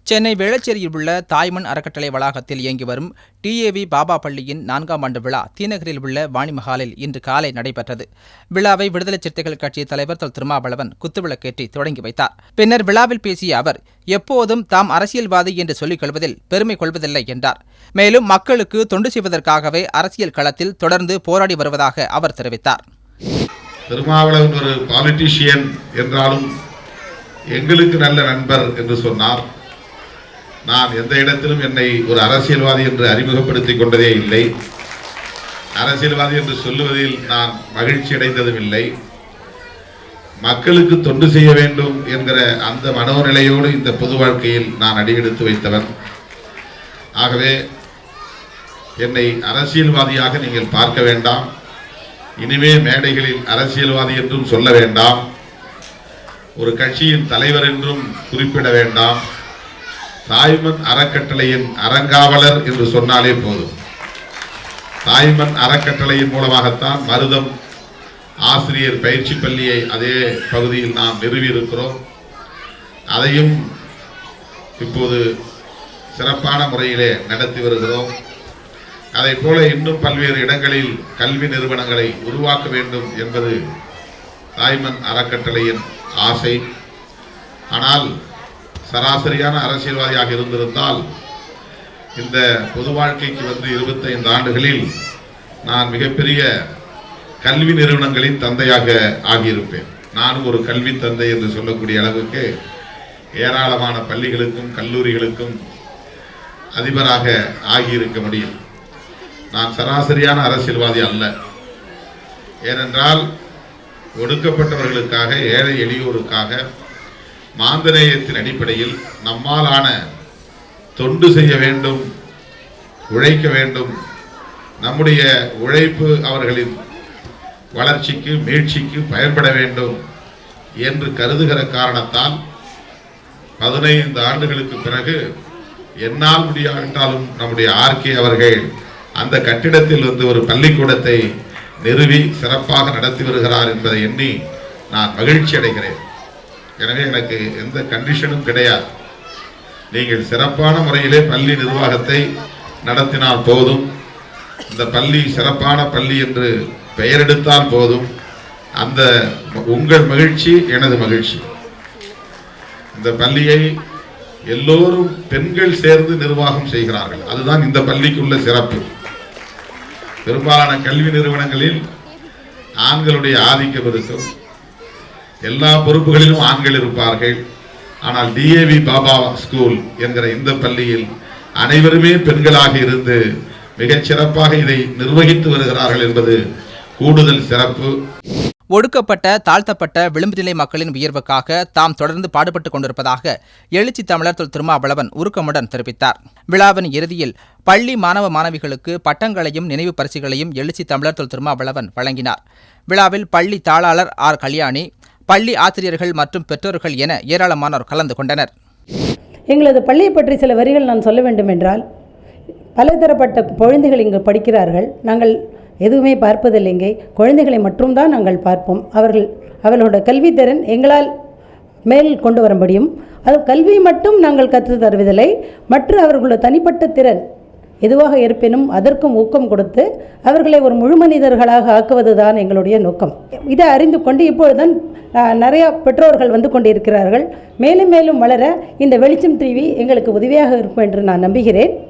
சென்னை வேளச்சேரியில் உள்ள தாய்மண் அறக்கட்டளை வளாகத்தில் இயங்கி வரும் டிஏவி பாபா பள்ளியின் 4ஆம் ஆண்டு விழா தீநகரில் உள்ள வாணிமஹாலில் இன்று காலை நடைபெற்றது. விழாவை விடுதலை சிறுத்தைகள் கட்சி தலைவர் திருமாவளவன் குத்துவிளக்கேற்றி தொடங்கி வைத்தார். பின்னர் விழாவில் பேசிய அவர், எப்போதும் தாம் அரசியல்வாதி என்று சொல்லிக் கொள்வதில் பெருமை கொள்வதில்லை என்றார். மேலும் மக்களுக்கு தொண்டு செய்வதற்காகவே அரசியல் களத்தில் தொடர்ந்து போராடி வருவதாக அவர் தெரிவித்தார். திருமாவளவன் ஒரு பாலிட்டிஷியன் என்றாலும் எங்களுக்கு நல்ல நண்பர் என்று சொன்னார். நான் எந்த இடத்திலும் என்னை ஒரு அரசியல்வாதி என்று அறிமுகப்படுத்திக் கொண்டதே இல்லை. அரசியல்வாதி என்று சொல்லுவதில் நான் மகிழ்ச்சி அடைந்ததும் இல்லை. மக்களுக்கு தொண்டு செய்ய வேண்டும் என்கிற அந்த மனோநிலையோடு இந்த பொது வாழ்க்கையில் நான் அடியெடுத்து வைத்தவன். ஆகவே என்னை அரசியல்வாதியாக நீங்கள் பார்க்க வேண்டாம். இனிமே மேடைகளில் அரசியல்வாதி என்றும் சொல்ல வேண்டாம். ஒரு கட்சியின் தலைவர் என்றும் குறிப்பிட வேண்டாம். தாய்மண் அறக்கட்டளையின் அறங்காவலர் என்று சொன்னாலே போதும். தாய்மண் அறக்கட்டளையின் மூலமாகத்தான் மருதம் ஆசிரியர் பயிற்சி பள்ளியை அதே பகுதியில் நாம் நிறுவியிருக்கிறோம். அதையும் இப்போது சிறப்பான முறையிலே நடத்தி வருகிறோம். அதை போல இன்னும் பல்வேறு இடங்களில் கல்வி நிறுவனங்களை உருவாக்க வேண்டும் என்பது தாய்மண் அறக்கட்டளையின் ஆசை. ஆனால் சராசரியான அரசியல்வாதியாக இருந்திருந்தால் இந்த பொது வாழ்க்கைக்கு வந்து 25 ஆண்டுகளில் நான் மிகப்பெரிய கல்வி நிறுவனங்களின் தந்தையாக ஆகியிருப்பேன். நானும் ஒரு கல்வி தந்தை என்று சொல்லக்கூடிய அளவுக்கு ஏராளமான பள்ளிகளுக்கும் கல்லூரிகளுக்கும் அதிபராக ஆகியிருக்க முடியும். நான் சராசரியான அரசியல்வாதி அல்ல. ஏனென்றால் ஒடுக்கப்பட்டவர்களுக்காக, ஏழை எளியோருக்காக மாந்தநேயத்தின் அடிப்படையில் நம்மாலான தொண்டு செய்ய வேண்டும், உழைக்க வேண்டும். நம்முடைய உழைப்பு அவர்களின் வளர்ச்சிக்கு, மீட்சிக்கு பயன்பட வேண்டும் என்று கருதுகிற காரணத்தால் 15 ஆண்டுகளுக்கு பிறகு என்னால் முடியாவிட்டாலும் நம்முடைய ஆர்கே அவர்கள் அந்த கட்டிடத்தில் வந்து ஒரு பள்ளிக்கூடத்தை நிறுவி சிறப்பாக நடத்தி வருகிறார் என்பதை எண்ணி நான் மகிழ்ச்சி அடைகிறேன். எனவே எனக்கு எந்த கண்டிஷனும் கிடையாது. நீங்கள் சிறப்பான முறையிலே பள்ளி நிர்வாகத்தை நடத்தினால் போதும். இந்த பள்ளி சிறப்பான பள்ளி என்று பெயரெடுத்தால் போதும். அந்த உங்கள் மகிழ்ச்சி எனது மகிழ்ச்சி. இந்த பள்ளியை எல்லோரும் பெண்கள் சேர்ந்து நிர்வாகம் செய்கிறார்கள். அதுதான் இந்த பள்ளிக்குள்ள சிறப்பு. பெரும்பாலான கல்வி நிறுவனங்களில் ஆண்களுடைய ஆதிக்கம் இருக்கும். எல்லா பொறுப்புகளிலும் ஆண்கள் இருப்பார்கள். ஆனால் டிஏவி பாபா ஸ்கூல் என்கிற இந்த பள்ளியில் அனைவருமே பெண்களாக இருந்து மிகச் சிறப்பாக இதை நிர்வகித்து வருகிறார்கள் என்பது கூடுதல் சிறப்பு. ஒடுக்கப்பட்ட, தாழ்த்தப்பட்ட, விளிம்புநிலை மக்களின் உயர்வுக்காக தாம் தொடர்ந்து பாடுபட்டுக் கொண்டிருப்பதாக எழுச்சி தமிழர் திருமாவளவன் உருக்கமுடன் தெரிவித்தார். விழாவின் இறுதியில் பள்ளி மாணவ மாணவிகளுக்கு பட்டங்களையும் நினைவு பரிசுகளையும் எழுச்சி தமிழர் திருமாவளவன் வழங்கினார். விழாவில் பள்ளி தாளாளர் ஆர் கல்யாணி, பள்ளி ஆசிரியர்கள் மற்றும் பெற்றோர்கள் என ஏராளமானோர் கலந்து கொண்டனர். எங்களது பள்ளியை பற்றி சில வரிகள் நான் சொல்ல வேண்டும் என்றால், பலதரப்பட்ட குழந்தைகள் இங்கு படிக்கிறார்கள். நாங்கள் எதுவுமே பார்ப்பதில்லைங்க. குழந்தைகளை மட்டும்தான் நாங்கள் பார்ப்போம். அவர்களோட கல்வித்திறன் எங்களால் மேல் கொண்டு வர முடியும். அது கல்வி மட்டும் நாங்கள் கற்று தருவதில்லை. மற்ற அவர்களோட தனிப்பட்ட திறன் எதுவாக இருப்பினும் அதற்கும் ஊக்கம் கொடுத்து அவர்களை ஒரு முழு மனிதர்களாக ஆக்குவது தான் எங்களுடைய நோக்கம். இதை அறிந்து கொண்டு இப்பொழுதுதான் நிறையா பெற்றோர்கள் வந்து கொண்டிருக்கிறார்கள். மேலும் மேலும் வளர இந்த வெளிச்சம் டிவி எங்களுக்கு உதவியாக இருக்கும் என்று நான் நம்புகிறேன்.